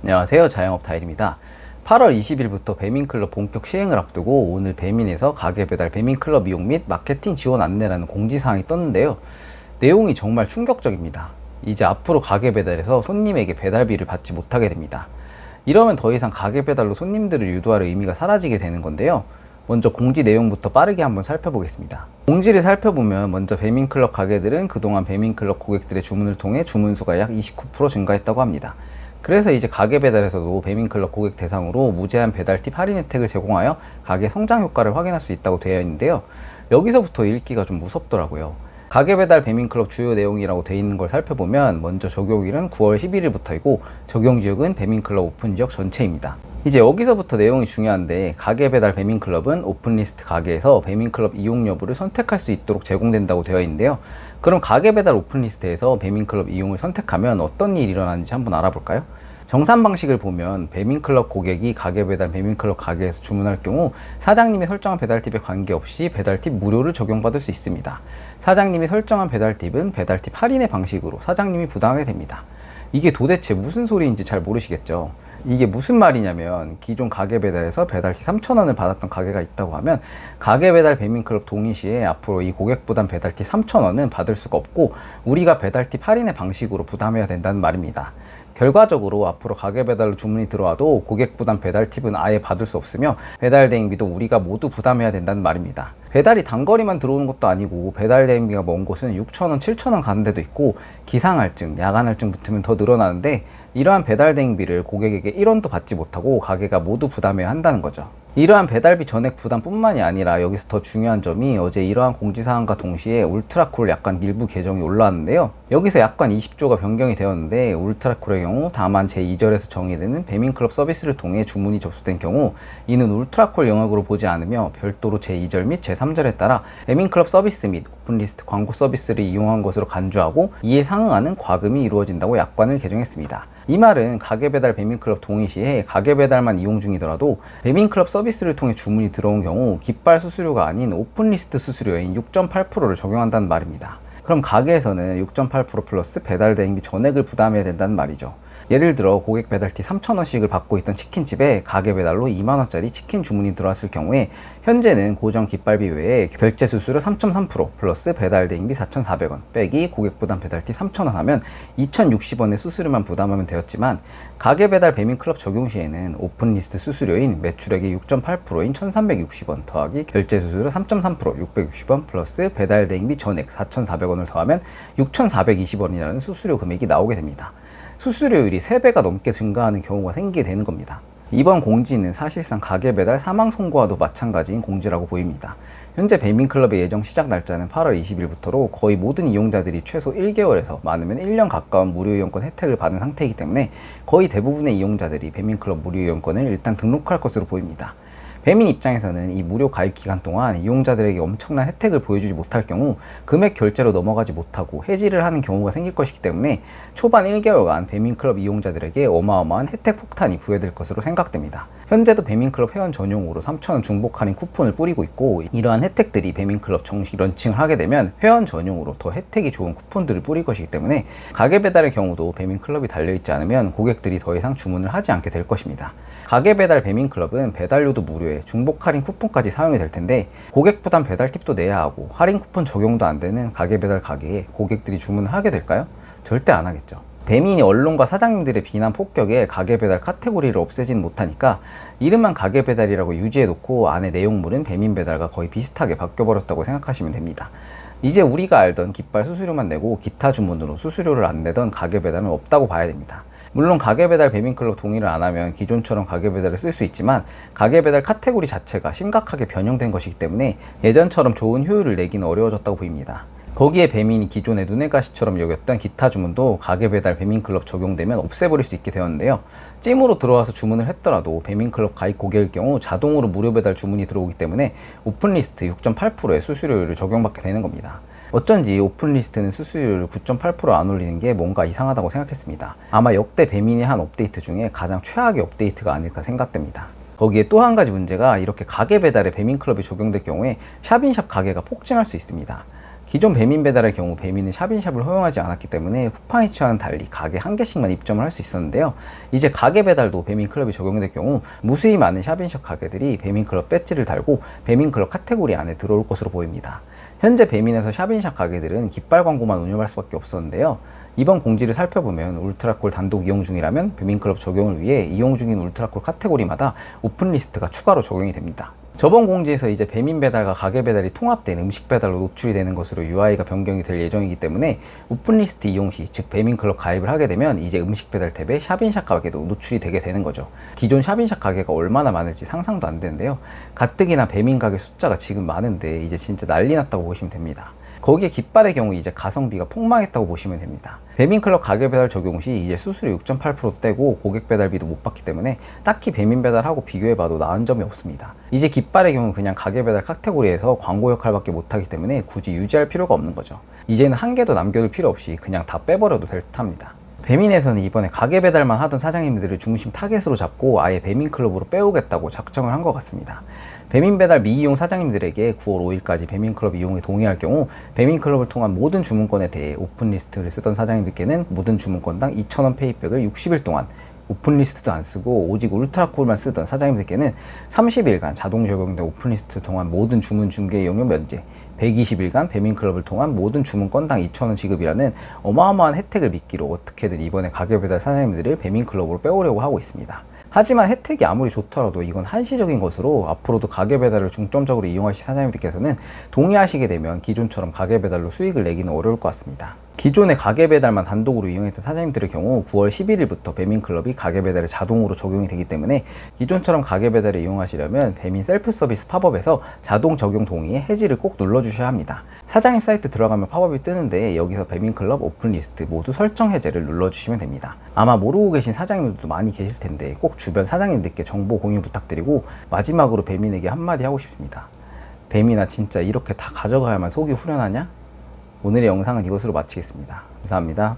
안녕하세요, 자영업 다일입니다. 8월 20일부터 배민클럽 본격 시행을 앞두고 오늘 배민에서 가게배달 배민클럽 이용 및 마케팅 지원 안내라는 공지사항이 떴는데요. 내용이 정말 충격적입니다. 이제 앞으로 가게배달에서 손님에게 배달비를 받지 못하게 됩니다. 이러면 더 이상 가게배달로 손님들을 유도할 의미가 사라지게 되는 건데요. 먼저 공지 내용부터 빠르게 한번 살펴보겠습니다. 공지를 살펴보면 먼저 배민클럽 가게들은 그동안 배민클럽 고객들의 주문을 통해 주문수가 약 29% 증가했다고 합니다. 그래서 이제 가게배달에서도 배민클럽 고객 대상으로 무제한 배달 팁 할인 혜택을 제공하여 가게 성장 효과를 확인할 수 있다고 되어 있는데요. 여기서부터 읽기가 좀 무섭더라고요. 가게배달 배민클럽 주요 내용이라고 되어 있는 걸 살펴보면 먼저 적용일은 9월 11일부터이고 적용지역은 배민클럽 오픈지역 전체입니다. 이제 여기서부터 내용이 중요한데, 가게배달 배민클럽은 오픈리스트 가게에서 배민클럽 이용 여부를 선택할 수 있도록 제공된다고 되어 있는데요. 그럼 가게배달 오픈리스트에서 배민클럽 이용을 선택하면 어떤 일이 일어나는지 한번 알아볼까요? 정산 방식을 보면 배민클럽 고객이 가게배달 배민클럽 가게에서 주문할 경우 사장님이 설정한 배달팁에 관계없이 배달팁 무료를 적용받을 수 있습니다. 사장님이 설정한 배달팁은 배달팁 할인의 방식으로 사장님이 부담하게 됩니다. 이게 도대체 무슨 소리인지 잘 모르시겠죠? 이게 무슨 말이냐면, 기존 가게배달에서 배달시 3,000원을 받았던 가게가 있다고 하면 가게배달 배민클럽 동의 시에 앞으로 이 고객 부담 배달팁 3,000원은 받을 수가 없고 우리가 배달팁 할인의 방식으로 부담해야 된다는 말입니다. 결과적으로 앞으로 가게배달로 주문이 들어와도 고객 부담 배달팁은 아예 받을 수 없으며 배달 대행비도 우리가 모두 부담해야 된다는 말입니다. 배달이 단거리만 들어오는 것도 아니고 배달 대행비가 먼 곳은 6,000원, 7,000원 가는 데도 있고 기상할증, 야간할증 붙으면 더 늘어나는데, 이러한 배달 대행비를 고객에게 1원도 받지 못하고 가게가 모두 부담해야 한다는 거죠. 이러한 배달비 전액 부담뿐만이 아니라 여기서 더 중요한 점이, 어제 이러한 공지사항과 동시에 울트라콜 약관 일부 개정이 올라왔는데요. 여기서 약관 20조가 변경이 되었는데, 울트라콜의 경우 다만 제2절에서 정의되는 배민클럽 서비스를 통해 주문이 접수된 경우 이는 울트라콜 영역으로 보지 않으며 별도로 제2절 및 제3절에 따라 배민클럽 서비스 및 오픈리스트 광고 서비스를 이용한 것으로 간주하고 이에 상응하는 과금이 이루어진다고 약관을 개정했습니다. 이 말은 가게배달 배민클럽 동의 시에 가게배달만 이용 중이더라도 배민클럽 서비스를 통해 주문이 들어온 경우 깃발 수수료가 아닌 오픈리스트 수수료인 6.8%를 적용한다는 말입니다. 그럼 가게에서는 6.8% 플러스 배달 대행비 전액을 부담해야 된다는 말이죠. 예를 들어 고객 배달팁 3,000원씩을 받고 있던 치킨집에 가게 배달로 2만원짜리 치킨 주문이 들어왔을 경우에 현재는 고정 깃발비 외에 결제 수수료 3.3% 플러스 배달 대행비 4,400원 빼기 고객 부담 배달팁 3,000원 하면 2,060원의 수수료만 부담하면 되었지만, 가게 배달 배민클럽 적용 시에는 오픈리스트 수수료인 매출액의 6.8%인 1,360원 더하기 결제 수수료 3.3% 660원 플러스 배달 대행비 전액 4,400원을 더하면 6,420원이라는 수수료 금액이 나오게 됩니다. 수수료율이 3배가 넘게 증가하는 경우가 생기게 되는 겁니다. 이번 공지는 사실상 가게배달 사망 선고와도 마찬가지인 공지라고 보입니다. 현재 배민클럽의 예정 시작 날짜는 8월 20일부터로 거의 모든 이용자들이 최소 1개월에서 많으면 1년 가까운 무료 이용권 혜택을 받은 상태이기 때문에 거의 대부분의 이용자들이 배민클럽 무료 이용권을 일단 등록할 것으로 보입니다. 배민 입장에서는 이 무료 가입 기간 동안 이용자들에게 엄청난 혜택을 보여주지 못할 경우 금액 결제로 넘어가지 못하고 해지를 하는 경우가 생길 것이기 때문에 초반 1개월간 배민클럽 이용자들에게 어마어마한 혜택 폭탄이 부여될 것으로 생각됩니다. 현재도 배민클럽 회원 전용으로 3,000원 중복 할인 쿠폰을 뿌리고 있고, 이러한 혜택들이 배민클럽 정식 런칭을 하게 되면 회원 전용으로 더 혜택이 좋은 쿠폰들을 뿌릴 것이기 때문에 가게 배달의 경우도 배민클럽이 달려있지 않으면 고객들이 더 이상 주문을 하지 않게 될 것입니다. 가게 배달 배민클럽은 배달료도 무료에 중복 할인 쿠폰까지 사용이 될 텐데, 고객 부담 배달 팁도 내야 하고 할인 쿠폰 적용도 안 되는 가게 배달 가게에 고객들이 주문을 하게 될까요? 절대 안 하겠죠. 배민이 언론과 사장님들의 비난 폭격에 가게 배달 카테고리를 없애지는 못하니까 이름만 가게 배달이라고 유지해놓고 안에 내용물은 배민 배달과 거의 비슷하게 바뀌어버렸다고 생각하시면 됩니다. 이제 우리가 알던 깃발 수수료만 내고 기타 주문으로 수수료를 안 내던 가게 배달은 없다고 봐야 됩니다. 물론 가게배달 배민클럽 동의를 안 하면 기존처럼 가게배달을 쓸 수 있지만, 가게배달 카테고리 자체가 심각하게 변형된 것이기 때문에 예전처럼 좋은 효율을 내기는 어려워졌다고 보입니다. 거기에 배민이 기존의 눈의 가시처럼 여겼던 기타 주문도 가게배달 배민클럽 적용되면 없애버릴 수 있게 되었는데요. 찜으로 들어와서 주문을 했더라도 배민클럽 가입 고객일 경우 자동으로 무료 배달 주문이 들어오기 때문에 오픈리스트 6.8%의 수수료율을 적용받게 되는 겁니다. 어쩐지 오픈리스트는 수수료율을 9.8% 안 올리는 게 뭔가 이상하다고 생각했습니다. 아마 역대 배민이 한 업데이트 중에 가장 최악의 업데이트가 아닐까 생각됩니다. 거기에 또 한 가지 문제가, 이렇게 가게 배달에 배민클럽이 적용될 경우에 샵인샵 가게가 폭증할 수 있습니다. 기존 배민 배달의 경우 배민은 샵인샵을 허용하지 않았기 때문에 쿠팡이츠와는 달리 가게 한 개씩만 입점을 할 수 있었는데요. 이제 가게 배달도 배민클럽이 적용될 경우 무수히 많은 샵인샵 가게들이 배민클럽 배지를 달고 배민클럽 카테고리 안에 들어올 것으로 보입니다. 현재 배민에서 샵인샵 가게들은 깃발 광고만 운영할 수밖에 없었는데요. 이번 공지를 살펴보면 울트라콜 단독 이용 중이라면 배민클럽 적용을 위해 이용 중인 울트라콜 카테고리마다 오픈리스트가 추가로 적용이 됩니다. 저번 공지에서 이제 배민 배달과 가게 배달이 통합된 음식 배달로 노출이 되는 것으로 UI가 변경이 될 예정이기 때문에 오픈리스트 이용 시, 즉 배민클럽 가입을 하게 되면 이제 음식 배달 탭에 샵인샵 가게도 노출이 되게 되는 거죠. 기존 샵인샵 가게가 얼마나 많을지 상상도 안 되는데요. 가뜩이나 배민 가게 숫자가 지금 많은데 이제 진짜 난리 났다고 보시면 됩니다. 거기에 깃발의 경우 이제 가성비가 폭망했다고 보시면 됩니다. 배민클럽 가게 배달 적용 시 이제 수수료 6.8% 떼고 고객 배달비도 못 받기 때문에 딱히 배민 배달하고 비교해봐도 나은 점이 없습니다. 이제 깃발의 경우 그냥 가게 배달 카테고리에서 광고 역할밖에 못하기 때문에 굳이 유지할 필요가 없는 거죠. 이제는 한 개도 남겨둘 필요 없이 그냥 다 빼버려도 될 듯합니다. 배민에서는 이번에 가게 배달만 하던 사장님들을 중심 타겟으로 잡고 아예 배민클럽으로 빼오겠다고 작정을 한 것 같습니다. 배민 배달 미이용 사장님들에게 9월 5일까지 배민클럽 이용에 동의할 경우 배민클럽을 통한 모든 주문건에 대해 오픈리스트를 쓰던 사장님들께는 모든 주문건당 2,000원 페이백을 60일 동안, 오픈리스트도 안 쓰고 오직 울트라콜만 쓰던 사장님들께는 30일간 자동 적용된 오픈리스트를 통한 모든 주문 중개 이용료 면제, 120일간 배민클럽을 통한 모든 주문 건당 2,000원 지급이라는 어마어마한 혜택을 미끼로 어떻게든 이번에 가게 배달 사장님들을 배민클럽으로 빼오려고 하고 있습니다. 하지만 혜택이 아무리 좋더라도 이건 한시적인 것으로 앞으로도 가게 배달을 중점적으로 이용하실 사장님들께서는 동의하시게 되면 기존처럼 가게 배달로 수익을 내기는 어려울 것 같습니다. 기존의 가게 배달만 단독으로 이용했던 사장님들의 경우 9월 11일부터 배민클럽이 가게 배달에 자동으로 적용이 되기 때문에 기존처럼 가게 배달을 이용하시려면 배민 셀프 서비스 팝업에서 자동 적용 동의에 해지를 꼭 눌러주셔야 합니다. 사장님 사이트 들어가면 팝업이 뜨는데 여기서 배민클럽 오픈리스트 모두 설정 해제를 눌러주시면 됩니다. 아마 모르고 계신 사장님들도 많이 계실 텐데 꼭 주변 사장님들께 정보 공유 부탁드리고 마지막으로 배민에게 한마디 하고 싶습니다. 배민아, 진짜 이렇게 다 가져가야만 속이 후련하냐? 오늘의 영상은 이것으로 마치겠습니다. 감사합니다.